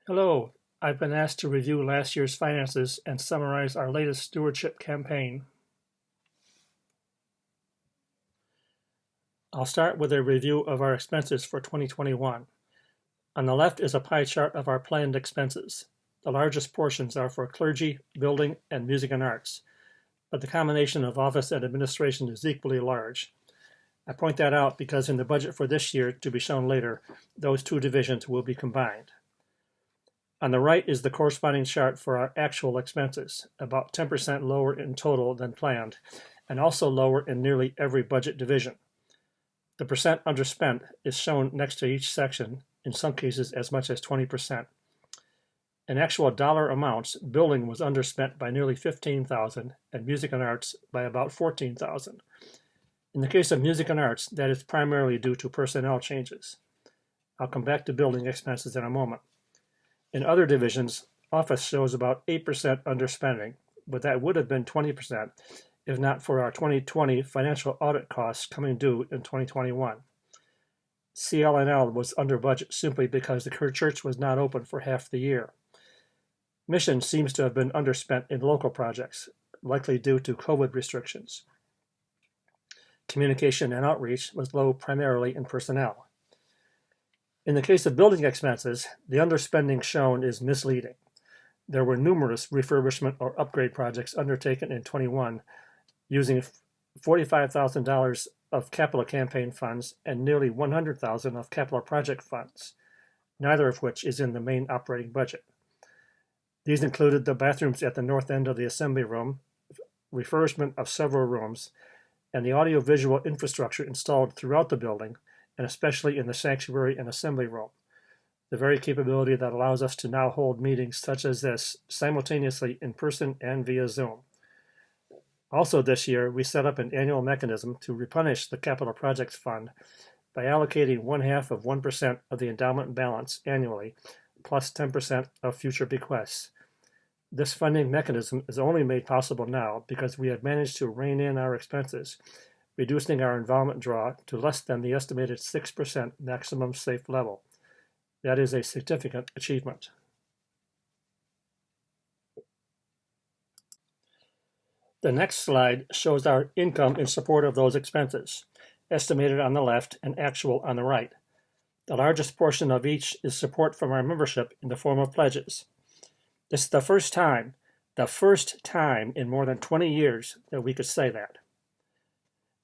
Hello, I've been asked to review last year's finances and summarize our latest stewardship campaign. I'll start with a review of our expenses for 2021. On the left is a pie chart of our planned expenses. The largest portions are for clergy, building, and music and arts, but the combination of office and administration is equally large. I point that out because in the budget for this year, to be shown later, those two divisions will be combined. On the right is the corresponding chart for our actual expenses, about 10% lower in total than planned, and also lower in nearly every budget division. The percent underspent is shown next to each section, in some cases as much as 20%. In actual dollar amounts, building was underspent by nearly $15,000 and music and arts by about $14,000. In the case of music and arts, that is primarily due to personnel changes. I'll come back to building expenses in a moment. In other divisions, office shows about 8% underspending, but that would have been 20% if not for our 2020 financial audit costs coming due in 2021. CL&L was under budget simply because the church was not open for half the year. Mission seems to have been underspent in local projects, likely due to COVID restrictions. Communication and outreach was low primarily in personnel. In the case of building expenses, the underspending shown is misleading. There were numerous refurbishment or upgrade projects undertaken in 21 using $45,000 of capital campaign funds and nearly $100,000 of capital project funds, neither of which is in the main operating budget. These included the bathrooms at the north end of the assembly room, refurbishment of several rooms, and the audiovisual infrastructure installed throughout the building, and especially in the sanctuary and assembly room, the very capability that allows us to now hold meetings such as this simultaneously in person and via Zoom. Also this year, we set up an annual mechanism to replenish the Capital Projects Fund by allocating 0.5% of the endowment balance annually, plus 10% of future bequests. This funding mechanism is only made possible now because we have managed to rein in our expenses, reducing our involvement draw to less than the estimated 6% maximum safe level. That is a significant achievement. The next slide shows our income in support of those expenses, estimated on the left and actual on the right. The largest portion of each is support from our membership in the form of pledges. This is the first time in more than 20 years that we could say that.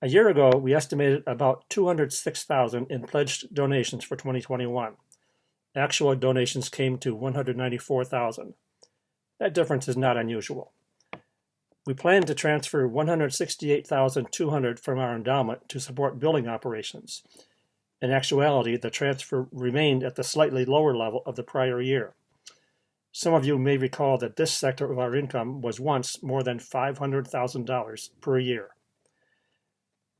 A year ago, we estimated about $206,000 in pledged donations for 2021. Actual donations came to $194,000. That difference is not unusual. We plan to transfer $168,200 from our endowment to support building operations. In actuality, the transfer remained at the slightly lower level of the prior year. Some of you may recall that this sector of our income was once more than $500,000 per year.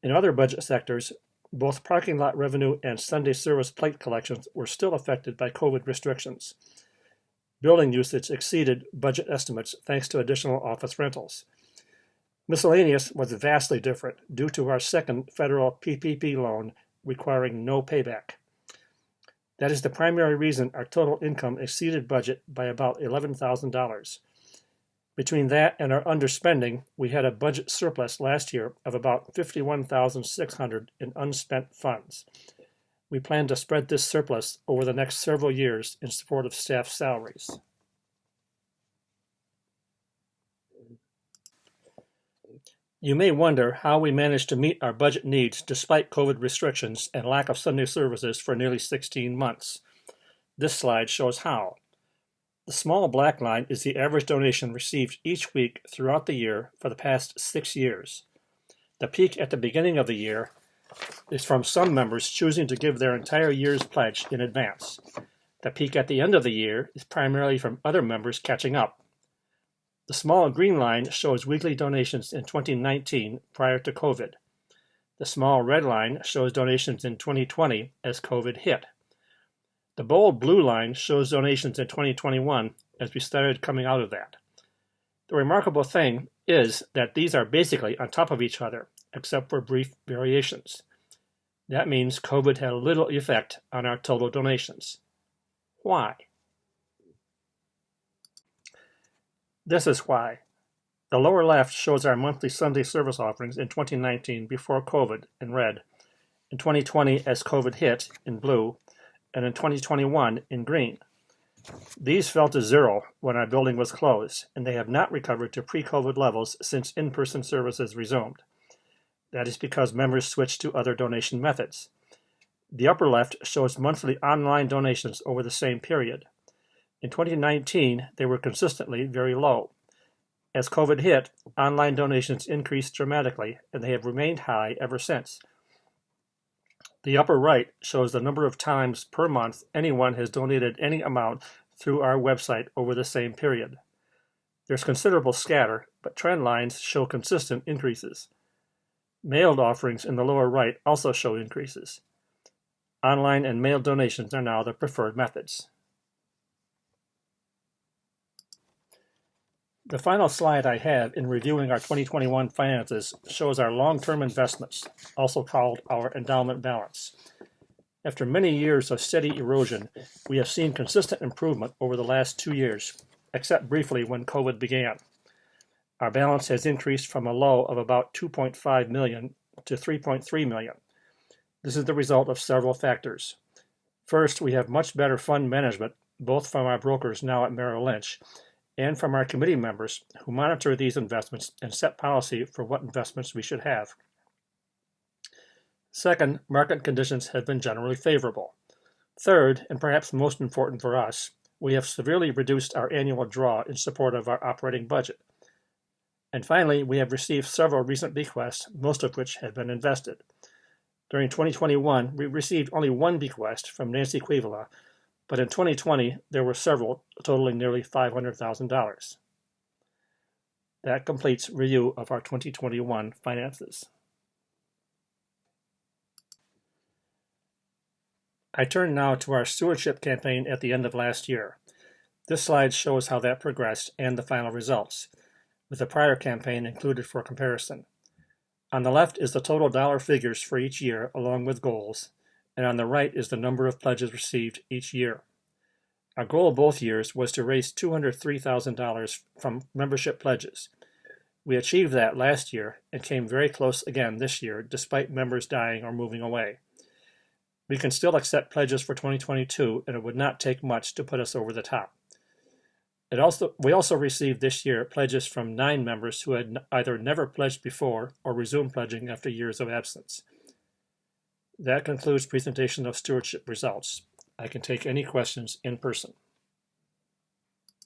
In other budget sectors, both parking lot revenue and Sunday service plate collections were still affected by COVID restrictions. Building usage exceeded budget estimates thanks to additional office rentals. Miscellaneous was vastly different due to our second federal PPP loan requiring no payback. That is the primary reason our total income exceeded budget by about $11,000. Between that and our underspending, we had a budget surplus last year of about $51,600 in unspent funds. We plan to spread this surplus over the next several years in support of staff salaries. You may wonder how we managed to meet our budget needs despite COVID restrictions and lack of Sunday services for nearly 16 months. This slide shows how. The small black line is the average donation received each week throughout the year for the past 6 years. The peak at the beginning of the year is from some members choosing to give their entire year's pledge in advance. The peak at the end of the year is primarily from other members catching up. The small green line shows weekly donations in 2019 prior to COVID. The small red line shows donations in 2020 as COVID hit. The bold blue line shows donations in 2021 as we started coming out of that. The remarkable thing is that these are basically on top of each other, except for brief variations. That means COVID had little effect on our total donations. Why? This is why. The lower left shows our monthly Sunday service offerings in 2019 before COVID in red, in 2020 as COVID hit in blue, and in 2021 in green. These fell to zero when our building was closed, and they have not recovered to pre-COVID levels since in-person services resumed. That is because members switched to other donation methods. The upper left shows monthly online donations over the same period. In 2019, they were consistently very low. As COVID hit, online donations increased dramatically, and they have remained high ever since. The upper right shows the number of times per month anyone has donated any amount through our website over the same period. There's considerable scatter, but trend lines show consistent increases. Mailed offerings in the lower right also show increases. Online and mailed donations are now the preferred methods. The final slide I have in reviewing our 2021 finances shows our long-term investments, also called our endowment balance. After many years of steady erosion, we have seen consistent improvement over the last 2 years, except briefly when COVID began. Our balance has increased from a low of about $2.5 million to $3.3 million. This is the result of several factors. First, we have much better fund management, both from our brokers now at Merrill Lynch, and from our committee members who monitor these investments and set policy for what investments we should have. Second, market conditions have been generally favorable. Third, and perhaps most important for us, we have severely reduced our annual draw in support of our operating budget. And finally, we have received several recent bequests, most of which have been invested. During 2021, we received only one bequest from Nancy Quivola, but in 2020, there were several, totaling nearly $500,000. That completes review of our 2021 finances. I turn now to our stewardship campaign at the end of last year. This slide shows how that progressed and the final results, with the prior campaign included for comparison. On the left is the total dollar figures for each year along with goals, and on the right is the number of pledges received each year. Our goal both years was to raise $203,000 from membership pledges. We achieved that last year and came very close again this year despite members dying or moving away. We can still accept pledges for 2022, and it would not take much to put us over the top. We also received this year pledges from 9 members who had either never pledged before or resumed pledging after years of absence. That concludes presentation of stewardship results. I can take any questions in person.